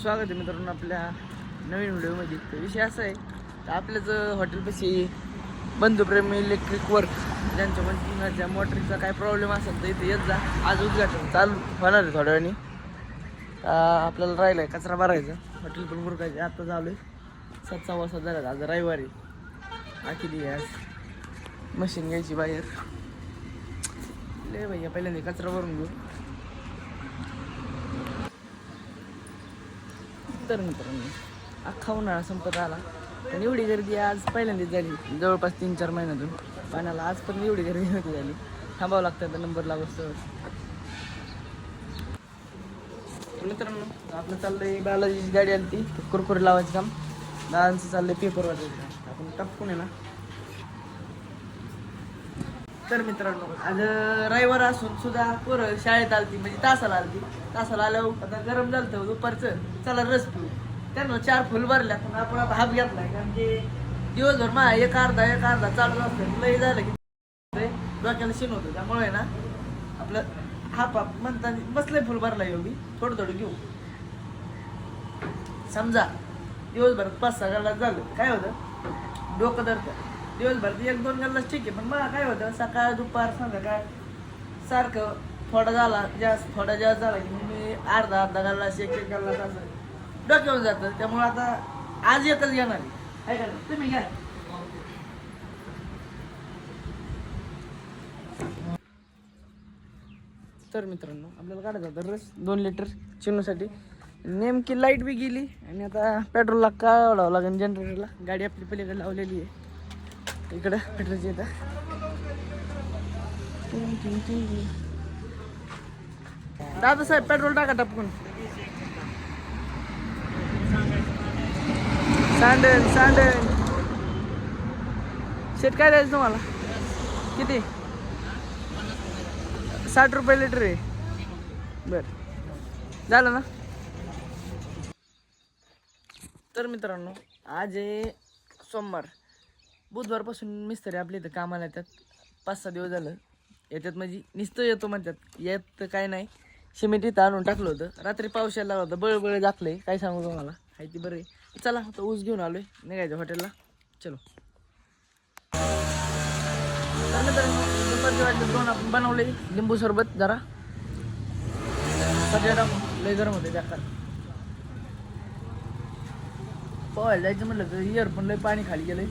स्वागत आहे मित्रांनो आपल्या नवीन व्हिडिओमध्ये. तर विषय असा आहे तर आपल्याच हॉटेलपाशी बंधुप्रेम इलेक्ट्रिक वर्क ज्यांच्या मशीनच्या मोटरीचा काय प्रॉब्लेम असेल तर इथे येत जा. आज उद्घाटन चालू होणार आहे थोड्या वेळाने. आपल्याला राहिलं आहे कचरा भरायचा, हॉटेल पण मुरकायचे. आता चालू आहे 7:15 झाला. आज रविवारी आखिरी आज मशीन घ्यायची बाहेर. ले भैया पहिल्यांदा कचरा भरून घेऊ. तर मित्रांनो अख्खा उन्हाळा संपत आला पण एवढी गर्दी आज पहिल्यांदाच झाली जवळपास 3-4 महिन्यातून. पाण्याला आज पण एवढी गर्दी नव्हती झाली. थांबावं लागतं तर नंबर लागत. मित्रांनो आपलं चाललंय बालाजीची गाडी आली ती कुरकुरे लावायचं काम. दादांचं चाललंय पेपर वाचायचं. आपण टपकून आहे ना. तर मित्रांनो आज रविवार असून सुद्धा पोरं शाळेत आलती म्हणजे तासाला आलती. तासाला आल्यावर आता गरम झालं होतं दुपारचं, चला रस पिऊ. त्यांना 4 फुल भरल्या पण आपण आता हाफ घेतलाय कारण की दिवसभर एक अर्धा चालू असतं. लई झालं की डोक्याला शिन होतं. त्यामुळे ना आपलं हाफ म्हणताना बसलंय फुल भरला एवढी थोडं घेऊ. समजा दिवसभरात 5-6 गल्लास झालं काय होतं, डोकं धरतं. दिवसभरात 1-2 गल्लास ठीक आहे पण मला काय होतं सकाळ दुपार संध्याकाळ सारखं थोडा जास्त झाला की मी अर्धा गल्लास एक गल्लास असं डोक्यावर जातं. त्यामुळे आता आज एकच घेणार आहे का तुम्ही घ्या. तर मित्रांनो आपल्याला काढायचा होता रस 2 लिटर चिनूसाठी. नेमकी लाईट बी गेली आणि आता पेट्रोलला काढावं लागेल जनरेटरला. गाडी आपली पलीकडे लावलेली आहे इकडं पेट्रोलची येतं. दादा साहेब पेट्रोल टाका टपकून. सांडेल शेट काय द्यायचं तुम्हाला किती? 60 रुपये लिटर आहे. बरं झालं ना. तर मित्रांनो आज आहे सोमवार. बुधवारपासून मिस्त्री आपल्या इथं कामाला येतात. 5-6 दिवस झालं येतात म्हणजे नुसतं येतो म्हणतात. येत काय नाही सिमेंट इथं आणून टाकलं होतं. रात्री पाऊस यायला लागला होता. बळबळ दाखलंय काय सांगू तुम्हाला. आहे ती बरं आहे. चला आता ऊस घेऊन आलोय निघायचं हॉटेलला. चलो. दुपारच्या वाटतं 2 आपण बनवले लिंबू सरबत जरा सगळ्या टाकून लय गरम होते त्यात. पोहायला जायचं म्हटलं तर इयर पण लय पाणी खाली गेलंय.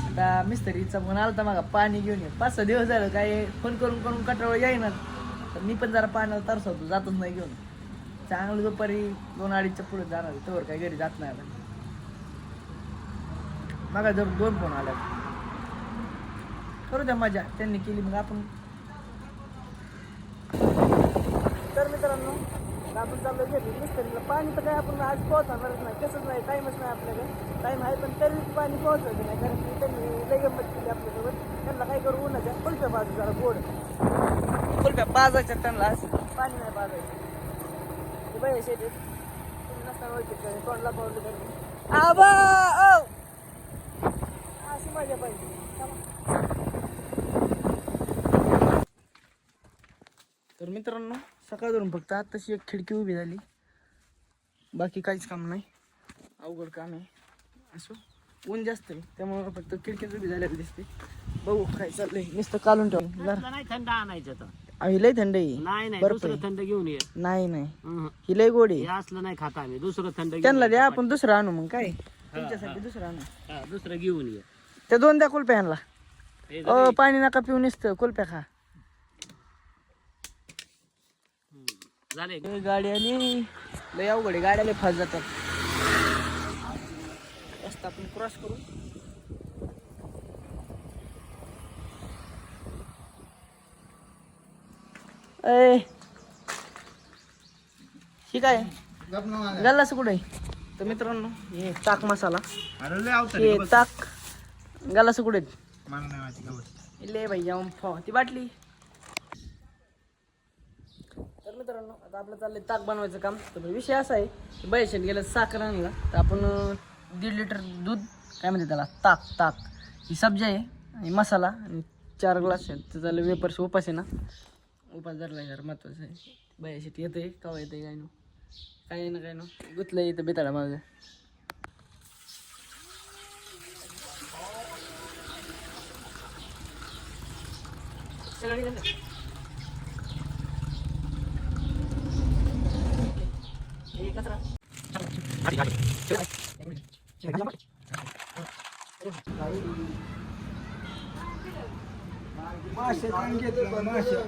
आता मिस्त्रीचा फोन आला तर मग पाणी घेऊन ये. 5-6 दिवस झालं काय फोन करून कटाळा येईना. तर मी पण जरा पाण्याला तरसवतो, जातच नाही घेऊन. चांगलं दुपारी 2-2:30च्या पुढे जाणार तोवर काही घरी जात नाही. आता मग जर 2 फोन आला करू द्या मजा त्यांनी केली मग आपण. तर मित्रांनो आपण चाललो घेतो मिस्त्रीला. पाणी तर काय आपण आज पोहोचणारच नाही, कसंच नाही, टाईमच नाही आपल्याकडे. टाईम आहे पण तरी पाणी पोहोचवायचं नाही कारण की त्यांनी लय गंमत केली आपल्यासोबत. त्यांना काय करू उन्हाच्या कुल्फ्या पाजू जरा गोड कुल्फ्या पाजायच्या त्यांना. पाणी नाही पाजायचं ते बाई शेतीत तुम्ही नसताना ओळखीत तोंडला पावलं तर आबा अशी मजा पाहिजे. तर मित्रांनो सकाळ धरून फक्त आत्ताशी एक खिडकी उभी झाली, बाकी काहीच काम नाही. अवघड काम आहे. असो ऊन जास्त आहे त्यामुळे फक्त खिडकीच उभी झालेली दिसते. बघू काय चाललंय. नुसतं काढून ठेवून नाही थंड आणायचं तर ही लय थंड आहे. नाही बरं दुसरं थंड घेऊन ये. नाही ही लय गोड आहे. हे असलं नाही खाता आम्ही. दुसरं थंड घेऊन त्यांना ये. द्या आपण दुसरं आणू. मग काय तुमच्यासाठी दुसरं आणू. हा, दुसरं घेऊन ये. त्या 2 द्या कुल्प्या आणला. हे पाणी नका पिऊ नुसतं कुल्प्या खा. झाले गाडी आली लय अवघड आहे. गाड्या लय फास्ट जातात. रस्ता आपण क्रॉस करू. ही काय गल्लास कुठे आहे? तर मित्रांनो हे ताक मसाला हे ताक गल्लास कुठे ले भैया ती बाटली. तर मित्रांनो आता आपलं चाललंय ताक बनवायचं काम. तर विषय असा आहे की बैशात गेलं साखर आणला तर आपण 1.5 लिटर दूध काय म्हणते त्याला ताक ही सब्जी आहे आणि मसाला आणि 4 ग्लास आहेत. तर त्याला वेपर्स उपास आहे ना, उपास धरला जर महत्वाचं आहे. बैशात येते कवा येते काय नाही. काही ना काही ना गुतलं इथं बेताळा माझं.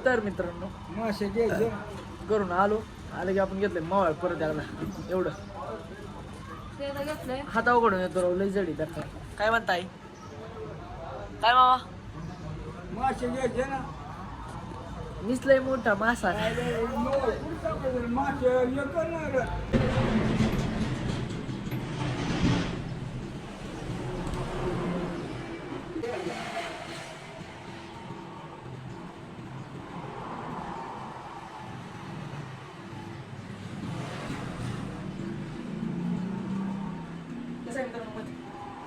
तर मित्रांनो मासे घ्यायचे करून आले की आपण घेतलंय मावळ परत एकदा एवढं हाता उघडून येतो राव लई जडी तर काय म्हणताय काय मामा मासे घ्यायचे ना निसलंय मोठा मासा मासे हे करणार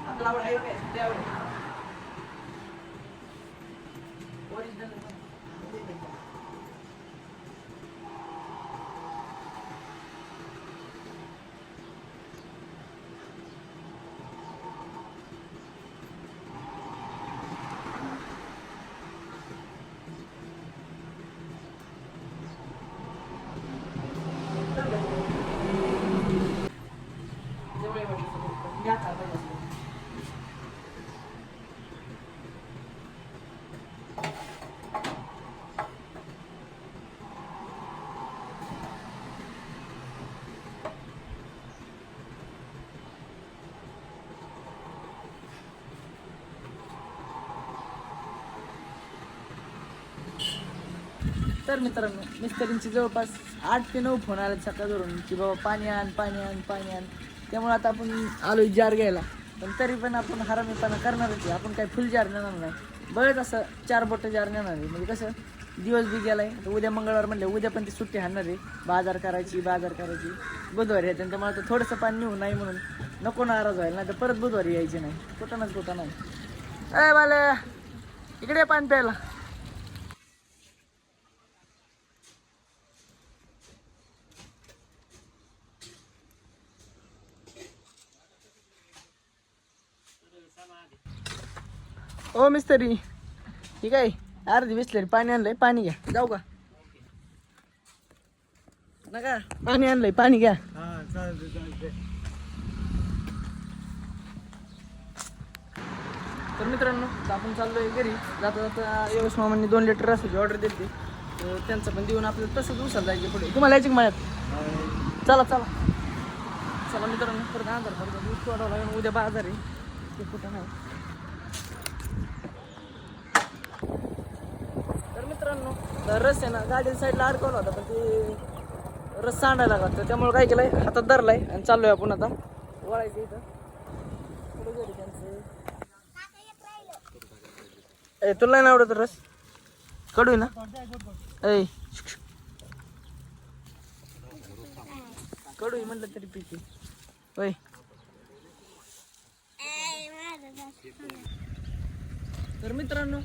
आपला आवड आहे काय ते आवड तर मित्रांनो मिस्त्रींची जवळपास 8 ते 9 फोन आले सकाळ धरून की बाबा पाणी आण पाणी आण पाणी आण. त्यामुळे आता आपण आलोय जार घ्यायला पण तरी पण आपण हरामीपणा करणारच आहे. आपण काही फुल जार नेणार नाही बरंच असं 4 बोटं जार नेणार आहे. म्हणजे कसं दिवस बी गेलाय तर उद्या मंगळवार म्हणलं उद्या पण ती सुट्टी हाणणार आहे. बाजार करायची बुधवारी आहे त्यामुळे आता थोडंसं पाणी नेऊ नाही म्हणून नको नाराज व्हायला नाही तर परत बुधवारी यायचे नाही कुठं नाही. अय बाले इकडे ये पाणी प्यायला. ओ मिस्त्री ठीक आहे अर्धी बिसलेरी पाणी आणलंय पाणी घ्या जाऊ का नका पाणी आणलंय पाणी घ्या. हा चालते तर मित्रांनो आता आपण चाललोय घरी जाता जाता यवश मामांनी 2 लिटर रसाची ऑर्डर दिली तर त्यांचं पण देऊन आपल्याला तसंच उचल जायचे पुढे. तुम्हाला यायची मळ्यात चला मित्रांनो परत आधार करतो दूध तोडावं लागेल उद्या बाजार आहे ते कुठं नाही. तर मित्रांनो रस आहे ना गाडी साईडला अडकवला होता पण ते रस सांडायला लागला तर त्यामुळे काय केलंय हातात धरलाय आणि चाललोय आपण आता वळायचं इथं पुढे घरी त्यांचं. तुला नाही आवडत रस कडू आहे ना ऐ कडू आहे म्हटलं तरी पिते होय. तर मित्रांनो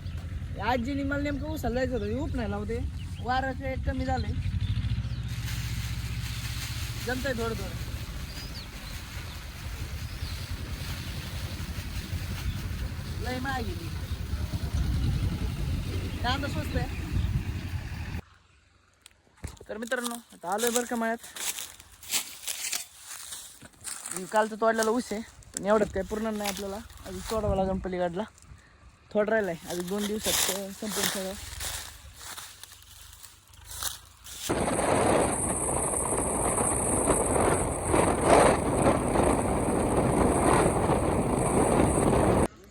आजीने मला नेमकं उसाला जायचं होतं उप नाही लावते वाराचे कमी झाले जमतंय थोडं लय मागे गेली कांदा स्वस्त आहे. तर मित्रांनो आता आलोय बरं का मळ्यात कालचं तोडलेला ऊस आहे पण एवढंच काही पूर्ण नाही आपल्याला अजून तोडावं लागेल पलीकडला थोडं राहिलाय अजून 2 दिवसात संपून सगळं.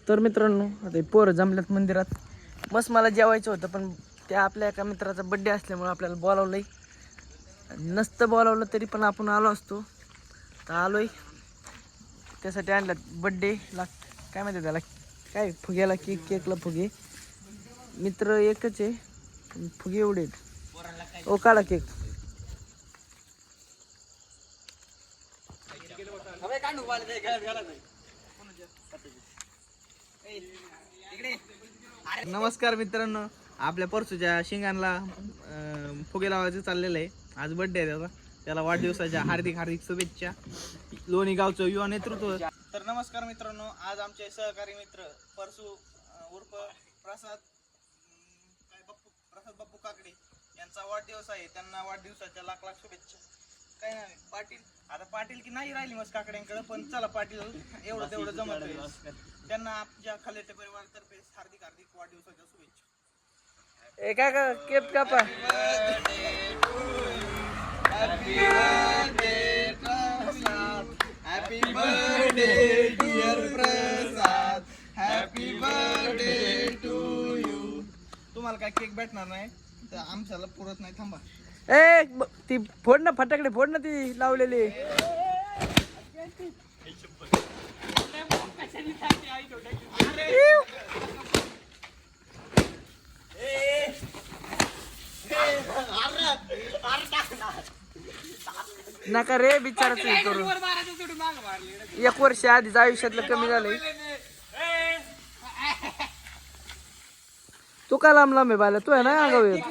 तर मित्रांनो आता पोरं जमल्यात मंदिरात बस मला जेवायचं होतं पण त्या आपल्या एका मित्राचा बड्डे असल्यामुळे आपल्याला बोलावलंय नसतं बोलावलं तरी पण आपण आलो असतो तर आलोय त्यासाठी आणलं बड्डेला काय माहिती त्याला काय फुग्याला केकला फुगे मित्र एकच आहे फुगे एवढे ओ काढा केक. नमस्कार मित्रांनो आपल्या परसूच्या शिंगांना फुगे लावायचं चाललेलं आहे आज बड्डे आहे त्याचा त्याला वाढदिवसाच्या हार्दिक हार्दिक शुभेच्छा. लोणी गावचं युवा नेतृत्व. तर नमस्कार मित्रांनो, आज आमचे सहकारी मित्र परसू उर्फ प्रसाद प्रसाद बाप्पू काकडे यांचा वाढदिवस आहे. त्यांना वाढदिवसाच्या लाख लाख शुभेच्छा. काय नाही पाटील, आता पाटील की नाही राहिली मस्त काकड्यांकडे, पण चला पाटील एवढं तेवढं जमत आहे. त्यांना आमच्या खालेटे परिवारातर्फे हार्दिक हार्दिक वाढदिवसाच्या शुभेच्छा. ए काय का केक कापा. Happy birthday dear Prasad, happy birthday to you. तुम्हाला काय केक भेटणार नाही तर आमच्याला पुरत नाही. थांबा ए ती फोड ना, फटाकडे फोड ना ती लावलेली. नका रे बिचाराच करू. 1 वर्ष आधीच आयुष्यातलं कमी झालंय. तू का लांब लांब आहे बाला, तू आहे ना आगाव येत.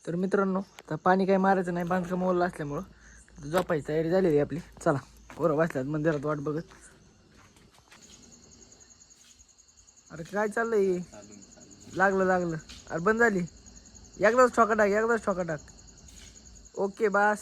तर मित्रांनो, आता पाणी काही मारायचं नाही, बांधकाम ओलं असल्यामुळं झोपायची तयारी झालेली आपली. चला पोरं बसल्यात मंदिरात वाट बघत. अरे काय चाललंय, लागलं अरे बंद झाली. एकदाच ठोका टाक. ओके बस.